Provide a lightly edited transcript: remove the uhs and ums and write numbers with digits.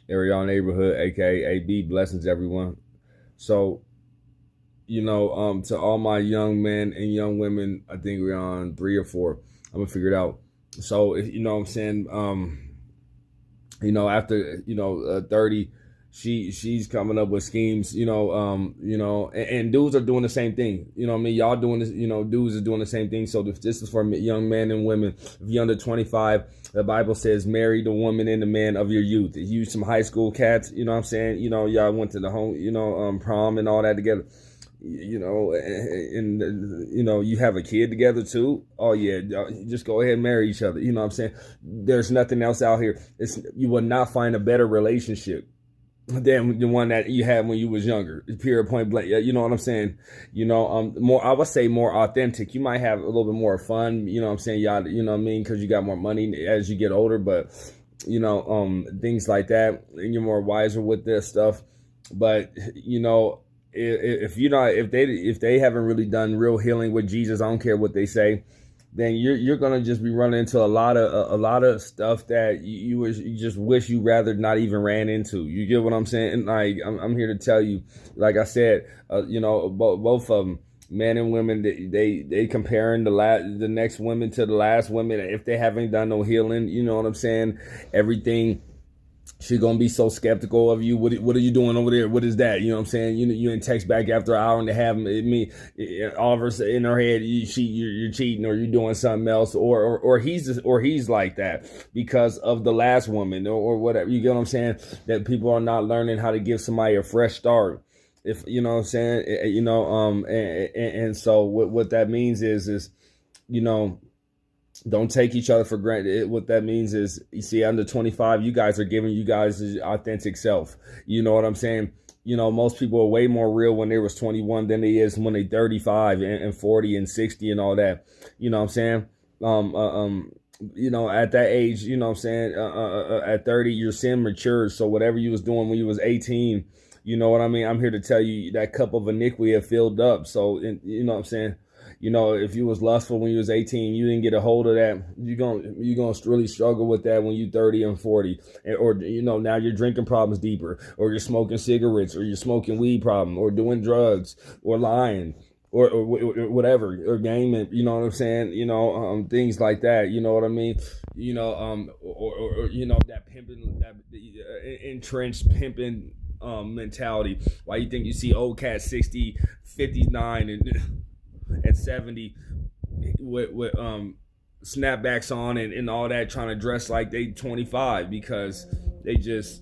Ariel Neighborhood, aka AB. Blessings, everyone. So, to all my young men and young women, I think we're on 3 or 4. I'm gonna figure it out. So, what I'm saying, after 30, she's coming up with schemes, and dudes are doing the same thing. You know what I mean? Y'all doing this, dudes are doing the same thing. So if this is for young men and women. If you're under 25, the Bible says marry the woman and the man of your youth. You some high school cats, you know what I'm saying? Y'all went to the home, prom and all that together. And you have a kid together too. Oh yeah, just go ahead and marry each other. You know what I'm saying? There's nothing else out here. You will not find a better relationship than the one that you had when you was younger. Period, point blank. You know what I'm saying? More, I would say more authentic. You might have a little bit more fun. You know what I'm saying? Y'all, you know what I mean? Because you got more money as you get older, but things like that, and you're more wiser with this stuff. But if they haven't really done real healing with Jesus, I don't care what they say, then you're gonna just be running into a lot of stuff that you just wish you rather not even ran into. You get what I'm saying? Like I'm here to tell you, like I said, both of them, men and women, they comparing the next women to the last women if they haven't done no healing. You know what I'm saying? Everything. She's gonna be so skeptical of you. What are you doing over there? What is that? You know what I'm saying? You didn't text back after an hour and a half. All of her in her head, you're cheating or you're doing something else, or he's like that because of the last woman or whatever. You get what I'm saying? That people are not learning how to give somebody a fresh start. If you know what I'm saying, and so what that means is don't take each other for granted. What that means is, you see, under 25, you guys are giving you guys authentic self. You know what I'm saying? Most people are way more real when they was 21 than they is when they 35 and 40 and 60 and all that. You know what I'm saying? At that age, you know what I'm saying? At 30, your sin matures. So whatever you was doing when you was 18, you know what I mean? I'm here to tell you that cup of iniquity have filled up. So, you know what I'm saying? If you was lustful when you was 18, you didn't get a hold of that, you're gonna really struggle with that when you 30 and 40. Or now your drinking problem's deeper, or you're smoking cigarettes, or you're smoking weed problem, or doing drugs, or lying, or whatever, or gaming, you know what I'm saying? Things like that, you know what I mean? That pimping, that entrenched pimping mentality. Why you think you see old cats 60, 59 and at 70 with snapbacks on and all that, trying to dress like they 25 because they just